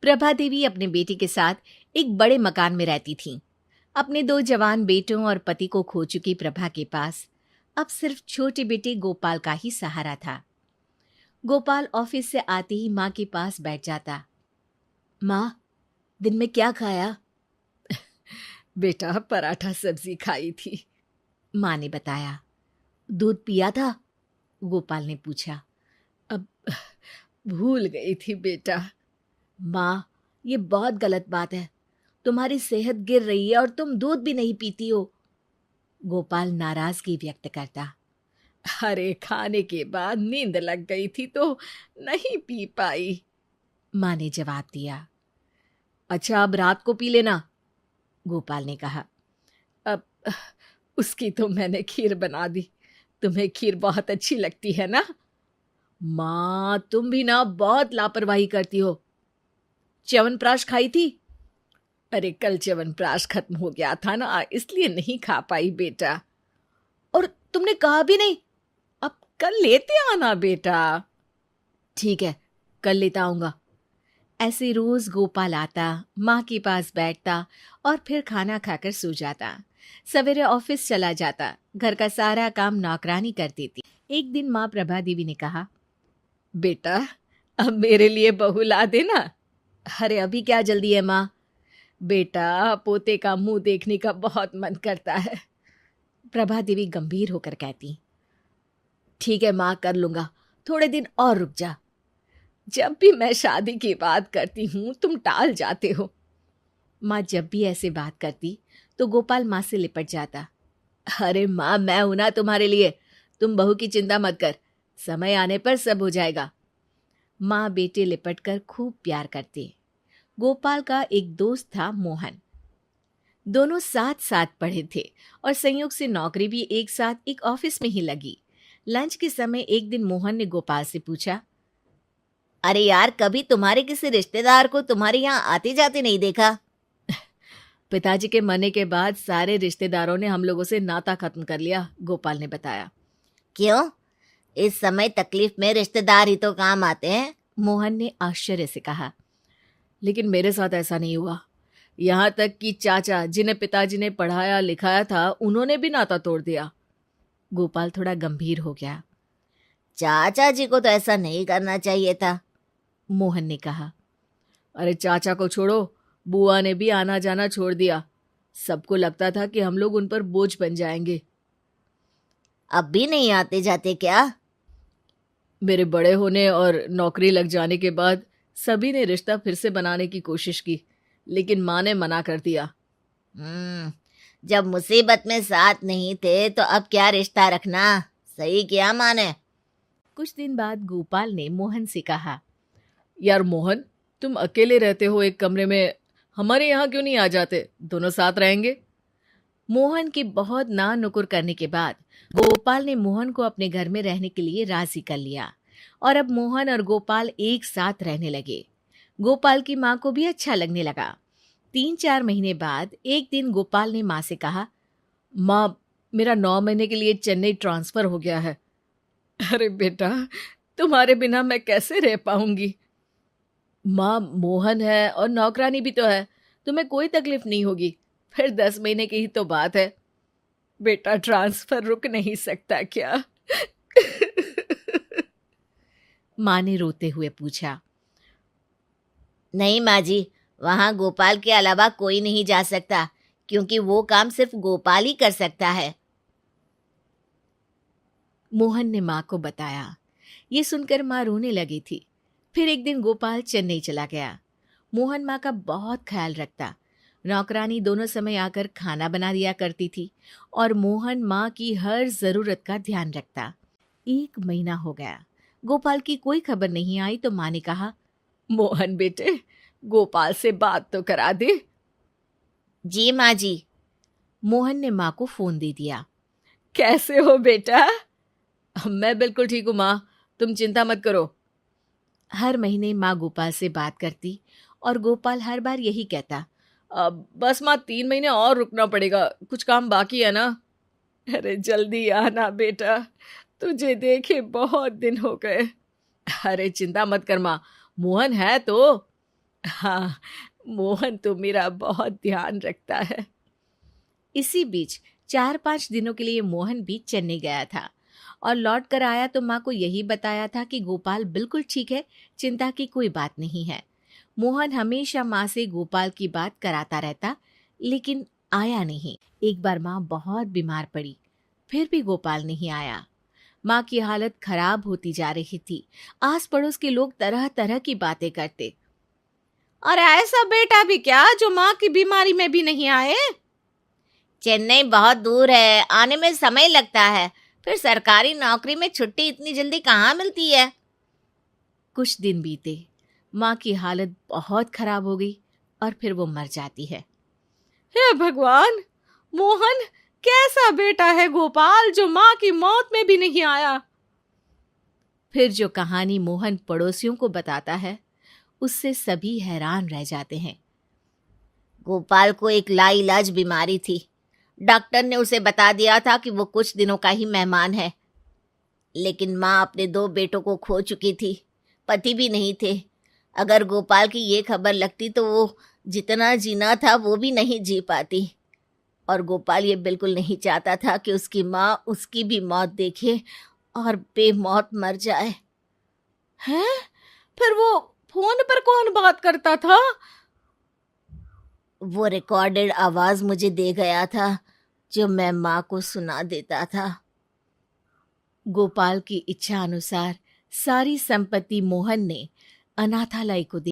प्रभा देवी अपने बेटे के साथ एक बड़े मकान में रहती थीं। अपने 2 जवान बेटों और पति को खो चुकी प्रभा के पास अब सिर्फ छोटे बेटे गोपाल का ही सहारा था। गोपाल ऑफिस से आते ही माँ के पास बैठ जाता। माँ, दिन में क्या खाया? बेटा, पराठा सब्जी खाई थी। माँ ने बताया। दूध पिया था? गोपाल ने पूछा। अब भूल गई थी बेटा। माँ, ये बहुत गलत बात है। तुम्हारी सेहत गिर रही है और तुम दूध भी नहीं पीती हो। गोपाल नाराजगी व्यक्त करता। अरे, खाने के बाद नींद लग गई थी तो नहीं पी पाई, माँ ने जवाब दिया। अच्छा, अब रात को पी लेना, गोपाल ने कहा। अब उसकी तो मैंने खीर बना दी। तुम्हें खीर बहुत अच्छी लगती है ना? माँ, तुम भी ना बहुत लापरवाही करती हो। च्यवनप्राश खाई थी? अरे, कल च्यवनप्राश खत्म हो गया था ना, इसलिए नहीं खा पाई बेटा। और तुमने कहा भी नहीं। अब कल लेते आना बेटा। ठीक है, कल लेता आऊंगा। ऐसे रोज गोपाल आता, माँ के पास बैठता और फिर खाना खाकर सो जाता। सवेरे ऑफिस चला जाता। घर का सारा काम नौकरानी कर देती। एक दिन माँ प्रभा देवी ने कहा, बेटा, अब मेरे लिए बहू ला देना। अरे, अभी क्या जल्दी है माँ? बेटा, पोते का मुंह देखने का बहुत मन करता है। प्रभा देवी गंभीर होकर कहती। ठीक है माँ, कर लूंगा, थोड़े दिन और रुक जा। जब भी मैं शादी की बात करती हूँ तुम टाल जाते हो। माँ जब भी ऐसे बात करती तो गोपाल माँ से लिपट जाता। अरे माँ, मैं हूं ना तुम्हारे लिए, तुम बहू की चिंता मत कर, समय आने पर सब हो जाएगा। माँ बेटे लिपट कर खूब प्यार करते। गोपाल का एक दोस्त था मोहन। दोनों साथ साथ पढ़े थे और संयोग से नौकरी भी एक साथ एक ऑफिस में ही लगी। लंच के समय एक दिन मोहन ने गोपाल से पूछा, अरे यार, कभी तुम्हारे किसी रिश्तेदार को तुम्हारे यहाँ आते जाते नहीं देखा? पिताजी के मरने के बाद सारे रिश्तेदारों ने हम लोगों से नाता खत्म कर लिया, गोपाल ने बताया। क्यों? इस समय तकलीफ में रिश्तेदार ही तो काम आते हैं, मोहन ने आश्चर्य से कहा। लेकिन मेरे साथ ऐसा नहीं हुआ। यहाँ तक कि चाचा, जिन्हें पिताजी ने पढ़ाया लिखाया था, उन्होंने भी नाता तोड़ दिया। गोपाल थोड़ा गंभीर हो गया। चाचा जी को तो ऐसा नहीं करना चाहिए था, मोहन ने कहा। अरे चाचा को छोड़ो, बुआ ने भी आना जाना छोड़ दिया। सबको लगता था कि हम लोग उन पर बोझ बन जाएंगे। अब भी नहीं आते जाते क्या? मेरे बड़े होने और नौकरी लग जाने के बाद सभी ने रिश्ता फिर से बनाने की कोशिश की, लेकिन माँ ने मना कर दिया। जब मुसीबत में साथ नहीं थे तो अब क्या रिश्ता रखना, सही किया माँ ने। कुछ दिन बाद गोपाल ने मोहन से कहा, यार मोहन, तुम अकेले रहते हो एक कमरे में, हमारे यहाँ क्यों नहीं आ जाते? दोनों साथ रहेंगे। मोहन की बहुत ना नुकुर करने के बाद गोपाल ने मोहन को अपने घर में रहने के लिए राजी कर लिया और अब मोहन और गोपाल एक साथ रहने लगे। गोपाल की माँ को भी अच्छा लगने लगा। 3-4 महीने बाद एक दिन गोपाल ने माँ से कहा, माँ, मेरा 9 महीने के लिए चेन्नई ट्रांसफर हो गया है। अरे बेटा, तुम्हारे बिना मैं कैसे रह पाऊंगी? माँ, मोहन है और नौकरानी भी तो है, तुम्हें कोई तकलीफ नहीं होगी। फिर 10 महीने की ही तो बात है। बेटा, ट्रांसफर रुक नहीं सकता क्या? माँ ने रोते हुए पूछा। नहीं माँ जी, वहां गोपाल के अलावा कोई नहीं जा सकता, क्योंकि वो काम सिर्फ गोपाल ही कर सकता है, मोहन ने माँ को बताया। ये सुनकर माँ रोने लगी थी। फिर एक दिन गोपाल चेन्नई चला गया। मोहन माँ का बहुत ख्याल रखता। नौकरानी दोनों समय आकर खाना बना दिया करती थी और मोहन माँ की हर जरूरत का ध्यान रखता। 1 महीना हो गया, गोपाल की कोई खबर नहीं आई तो माँ ने कहा, मोहन बेटे, गोपाल से बात तो करा दे। जी माँ जी। मोहन ने माँ को फोन दे दिया। कैसे हो बेटा? मैं बिल्कुल ठीक हूँ माँ, तुम चिंता मत करो। हर महीने माँ गोपाल से बात करती और गोपाल हर बार यही कहता, बस माँ, 3 महीने और रुकना पड़ेगा, कुछ काम बाकी है ना। अरे जल्दी आना बेटा, तुझे देखे बहुत दिन हो गए। अरे चिंता मत कर माँ, मोहन है तो। हाँ, मोहन तो मेरा बहुत ध्यान रखता है। इसी बीच 4-5 दिनों के लिए मोहन भी चेन्नई गया था और लौट कर आया तो माँ को यही बताया था कि गोपाल बिल्कुल ठीक है, चिंता की कोई बात नहीं है। मोहन हमेशा माँ से गोपाल की बात कराता रहता, लेकिन आया नहीं। एक बार माँ बहुत बीमार पड़ी, फिर भी गोपाल नहीं आया। माँ की हालत खराब होती जा रही थी। आस पड़ोस के लोग तरह तरह की बातें करते। और ऐसा बेटा भी क्या जो माँ की बीमारी में भी नहीं आए? चेन्नई बहुत दूर है, आने में समय लगता है। फिर सरकारी नौकरी में छुट्टी इतनी जल्दी कहाँ मिलती है। कुछ दिन बीते, माँ की हालत बहुत खराब हो गई और फिर वो मर जाती है। हे भगवान, मोहन कैसा बेटा है गोपाल जो माँ की मौत में भी नहीं आया। फिर जो कहानी मोहन पड़ोसियों को बताता है, उससे सभी हैरान रह जाते हैं। गोपाल को एक लाइलाज बीमारी थी। डॉक्टर ने उसे बता दिया था कि वो कुछ दिनों का ही मेहमान है। लेकिन माँ अपने 2 बेटों को खो चुकी थी, पति भी नहीं थे। अगर गोपाल की ये खबर लगती तो वो जितना जीना था वो भी नहीं जी पाती। और गोपाल ये बिल्कुल नहीं चाहता था कि उसकी माँ उसकी भी मौत देखे और बेमौत मर जाए। हैं? फिर वो फोन पर कौन बात करता था? वो रिकॉर्डेड आवाज मुझे दे गया था, जो मैं माँ को सुना देता था। गोपाल की इच्छा अनुसार सारी संपत्ति मोहन ने अनाथालय को दी।